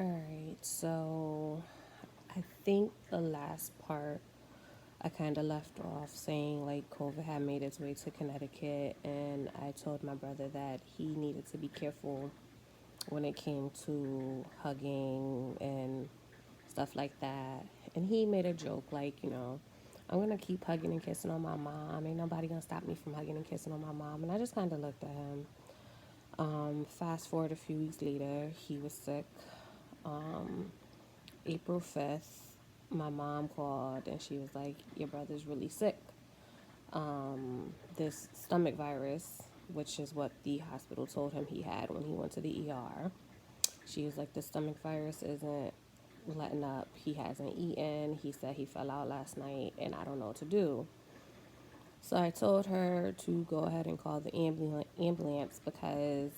All right, so I think the last part I kind of left off saying like COVID had made its way to Connecticut, and I told my brother that he needed to be careful when it came to hugging and stuff like that. And he made a joke like, I'm gonna keep hugging and kissing on my mom. Ain't nobody gonna stop me from hugging and kissing on my mom. And I just kind of looked at him. Fast forward a few weeks later, he was sick. April 5th, my mom called and she was like, your brother's really sick. This stomach virus, which is what the hospital told him he had when he went to the ER. She was like, the stomach virus isn't letting up. He hasn't eaten. He said he fell out last night and I don't know what to do. So I told her to go ahead and call the ambulance because,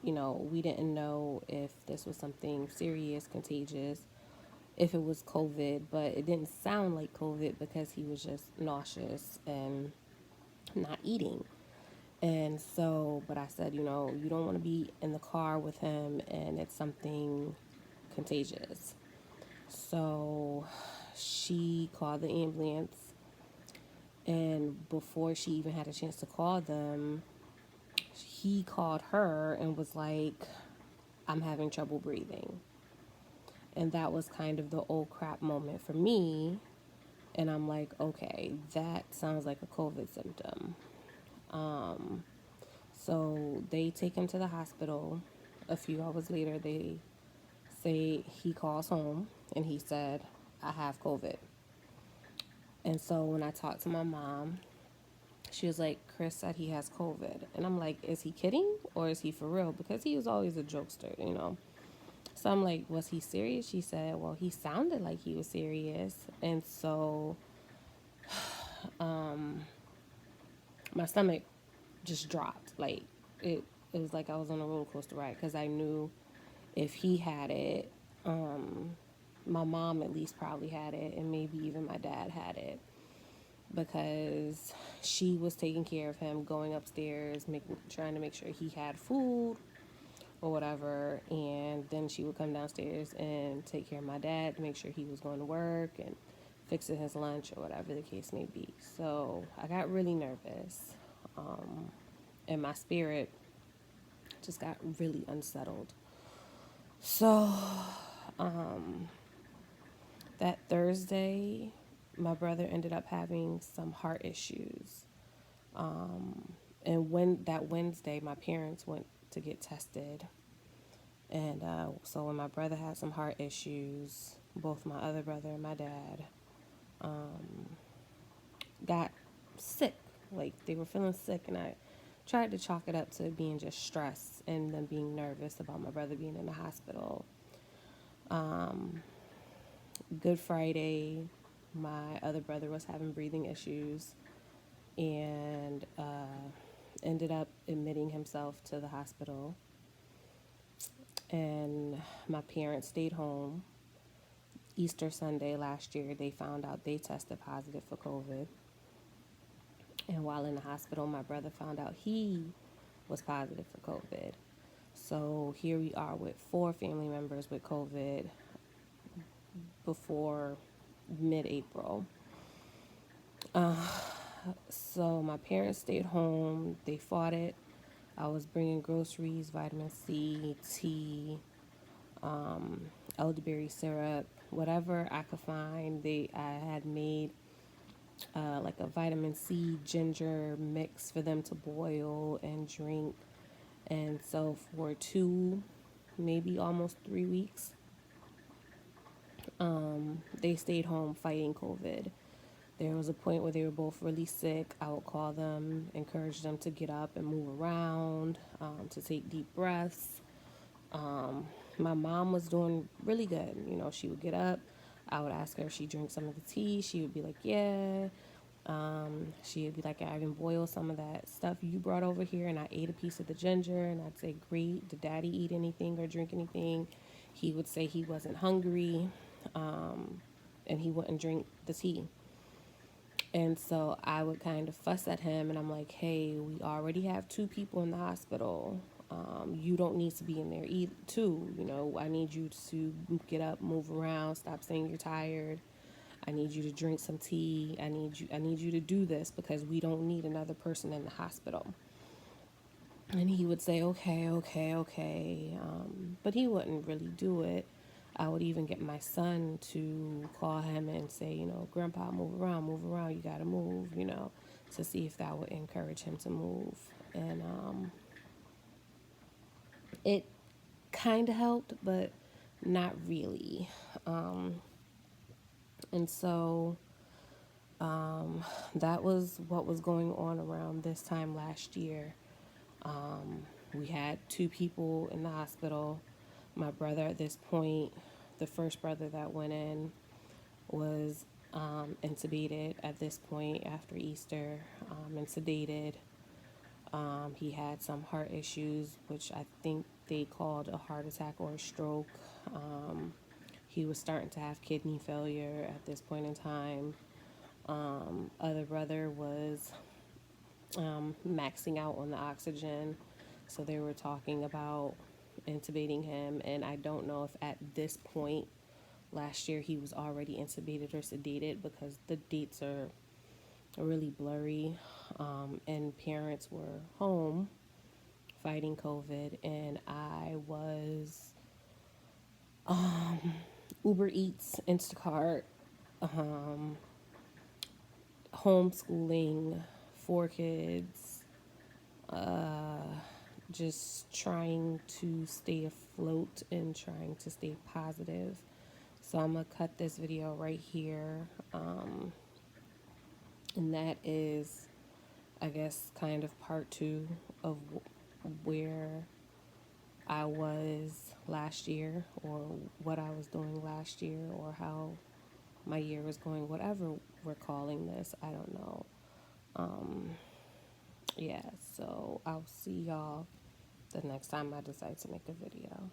we didn't know if this was something serious, contagious, if it was COVID, but it didn't sound like COVID because he was just nauseous and not eating. And so, but I said, you don't want to be in the car with him and it's something contagious. So she called the ambulance, and before she even had a chance to call them, he called her and was like, I'm having trouble breathing. And that was kind of the old crap moment for me. And I'm like, okay, that sounds like a COVID symptom. So they take him to the hospital. A few hours later, they say he calls home and he said, I have COVID. And so when I talked to my mom, she was like, Chris said he has COVID. And I'm like, is he kidding or is he for real? Because he was always a jokester. So I'm like, was he serious? She said, well, he sounded like he was serious. And so my stomach just dropped. Like, it was like I was on a roller coaster ride because I knew if he had it, my mom at least probably had it, and maybe even my dad had it because she was taking care of him, going upstairs, trying to make sure he had food or whatever, and then she would come downstairs and take care of my dad to make sure he was going to work and fixing his lunch or whatever the case may be. So I got really nervous, and my spirit just got really unsettled. So that Thursday, my brother ended up having some heart issues. And when that Wednesday, my parents went to get tested. And so when my brother had some heart issues, both my other brother and my dad got sick. Like they were feeling sick, and I tried to chalk it up to being just stress and them being nervous about my brother being in the hospital. Good Friday, my other brother was having breathing issues and ended up admitting himself to the hospital. And my parents stayed home. Easter Sunday last year, they found out they tested positive for COVID. And while in the hospital, my brother found out he was positive for COVID. So here we are with 4 family members with COVID before mid-April. So my parents stayed home. They fought it. I was bringing groceries, vitamin C, tea, elderberry syrup, whatever I could find. I had made like a vitamin C ginger mix for them to boil and drink. And so for 2, maybe almost 3 weeks, they stayed home fighting COVID. There was a point where they were both really sick. I would call them, encourage them to get up and move around, to take deep breaths. My mom was doing really good. She would get up. I would ask her if she drank some of the tea. She would be like, yeah. She would be like, I even boiled some of that stuff you brought over here, and I ate a piece of the ginger. And I'd say, great. Did daddy eat anything or drink anything? He would say he wasn't hungry, and he wouldn't drink the tea. And so I would kind of fuss at him, and I'm like, hey, we already have 2 people in the hospital. You don't need to be in there too. You know, I need you to get up, move around, stop saying you're tired. I need you to drink some tea. I need you to do this because we don't need another person in the hospital. And he would say, okay, okay, okay. But he wouldn't really do it. I would even get my son to call him and say, you know, Grandpa, move around, you gotta move, you know, to see if that would encourage him to move. And it kind of helped, but not really. And so that was what was going on around this time last year. We had two people in the hospital. My brother, at this point, the first brother that went in, was intubated at this point after Easter, and sedated. He had some heart issues, which I think they called a heart attack or a stroke. He was starting to have kidney failure at this point in time. Other brother was maxing out on the oxygen, so they were talking about intubating him. And I don't know if at this point last year he was already intubated or sedated because the dates are really blurry. And parents were home fighting COVID, and I was Uber Eats, Instacart, homeschooling 4 kids, just trying to stay afloat and trying to stay positive. So I'm gonna cut this video right here, and that is, I guess, kind of part two of where I was last year, or what I was doing last year, or how my year was going, whatever we're calling this. I don't know. Yeah, so I'll see y'all the next time I decide to make a video.